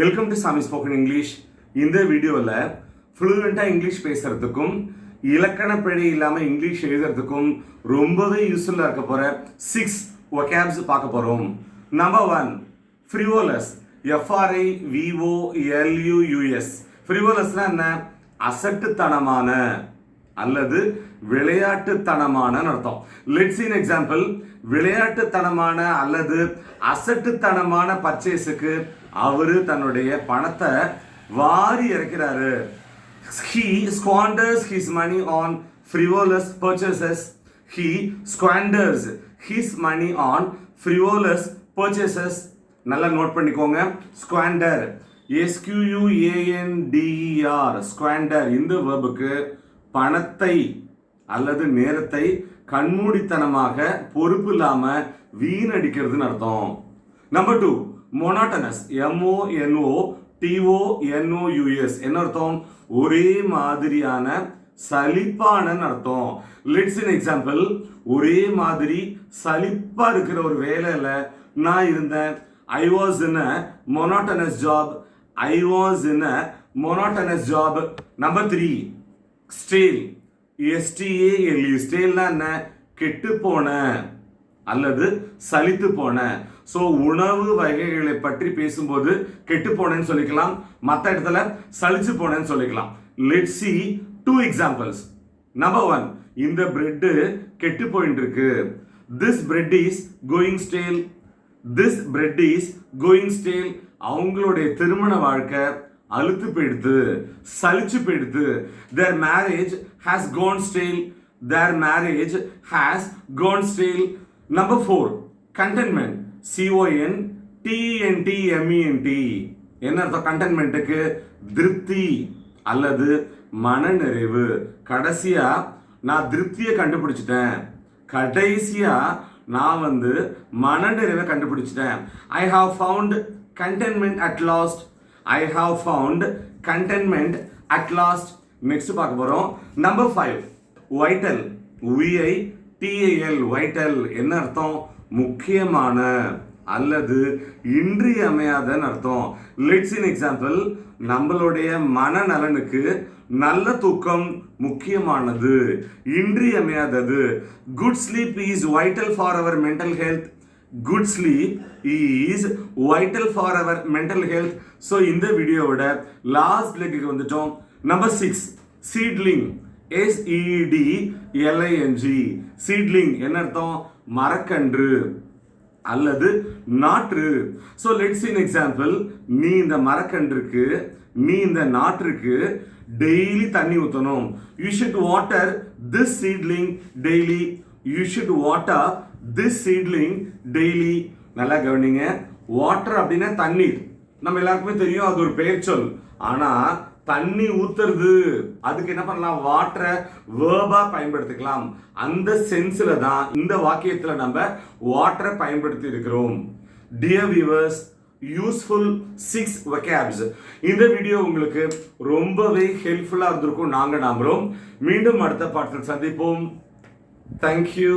Welcome to சாமி spoken English. இந்த வீடியோவில் ஃப்ளூயண்ட்டாக இங்கிலீஷ் பேசுகிறதுக்கும் இலக்கண பிழை இல்லாமல் இங்கிலீஷ் எழுதுறதுக்கும் ரொம்பவே யூஸ்ஃபுல்லாக இருக்க போகிற 6 vocabs பார்க்க போகிறோம். Number 1, frivolous. FRIVOLUS. ஃப்ரிவோலஸ்னா என்ன? அசட்டுத்தனமான அல்லது விளையாட்டுத்தனமான அர்த்தம். Let's see an example. விளையாட்டுத்தனமான அல்லது அசட்டுத்தனமான பர்ச்சேஸுக்கு அவரு தன்னுடைய பணத்தை வாரி இறக்கிறாரு. He squanders his money on frivolous purchases. He squanders his money on frivolous purchases. நல்லா நோட் பண்ணிக்கோங்க. squander, SQUANDER, squander இந்த verb-க்கு பணத்தை அல்லது நேரத்தை கண்மூடித்தனமாக பொறுப்பு இல்லாம வீணடிக்கிறதுன்னு அர்த்தம். Number 2, monotonous. MONOTONOUS என்ன அர்த்தம்? ஒரே மாதிரியான சலிப்பான அர்த்தம். Let's an example. ஒரே மாதிரி சலிப்பா இருக்கிற ஒரு வேலையில நான் இருந்தேன். I was in a monotonous job. I was in a monotonous job. Number 3, stale. STALE. ஸ்டேல்னா என்ன? கெட்டு போன அல்லது சலித்து போன. ஸோ உணவு வகைகளை பற்றி பேசும்போது கெட்டு போனேன்னு சொல்லிக்கலாம், மற்ற இடத்துல சலிச்சு போனேன்னு சொல்லிக்கலாம். Let's see 2 examples. நம்பர் 1, இந்த பிரெட் கெட்டு போயிட்டு இருக்கு. This bread is going stale. This bread is going stale. அவங்களுடைய திருமண வாழ்க்கை அழுத்து போயிடுது, சலிச்சு போயிடுது. their marriage has gone stale. their marriage has gone stale. Number 4, contentment. CONTENTMENT என்ன அர்த்தம்? கண்டென்ட்மெண்ட்டுக்கு திருப்தி அல்லது மனநிறைவு. கடைசியா நான் திருப்தியை கண்டுபிடிச்சிட்டேன். கடைசியா நான் மனநிறைவை கண்டுபிடிச்சிட்டேன். I have found contentment at last. I have found contentment at last. Next பார்க்க போறோம். Number 5, vital. VITAL. vital என்ன அர்த்தம்? முக்கியமான அல்லது இன்றியமையாதன்னு அர்த்தம். Let's an example. நம்மளுடைய மனநலனுக்கு நல்ல தூக்கம் முக்கியமானது, இன்றியமையாதது. Good sleep is vital for our mental health. Good sleep is vital for our mental health. So இந்த வீடியோவோட லாஸ்ட் லெக்குக்கு வந்துட்டோம். Number 6, seedling. SEEDLING. seedling என்ன அர்த்தம்? மரக்கன்று அல்லது நாற்று. So let's see an example. நீ இந்த மரக்கன்றுக்கு, நீ இந்த நாற்றுக்கு டெய்லி தண்ணி ஊற்றணும். You should water this seedling daily. You should water this seedling daily. நல்லா கவனிங்க. வாட்டர் அப்படின்னா தண்ணீர். நம்ம எல்லாருக்குமே தெரியும், அது ஒரு பெயர் சொல். ஆனா தண்ணி ஊத்துறது, அதுக்கு என்ன பண்ணலாம்? வாட்டரை வேர்பா பயன்படுத்திக்கலாம். அந்த சென்ஸ்ல தான் இந்த வாக்கியத்துல நம்ம வாட்டரை பயன்படுத்தி இருக்கிறோம். Dear viewers, useful 6 vocabs. இந்த வீடியோ உங்களுக்கு ரொம்பவே ஹெல்ப்ஃபுல்லா இருந்திருக்கும் நாங்க நம்புறோம். மீண்டும் அடுத்த பாடத்தில் சந்திப்போம். தேங்க்யூ.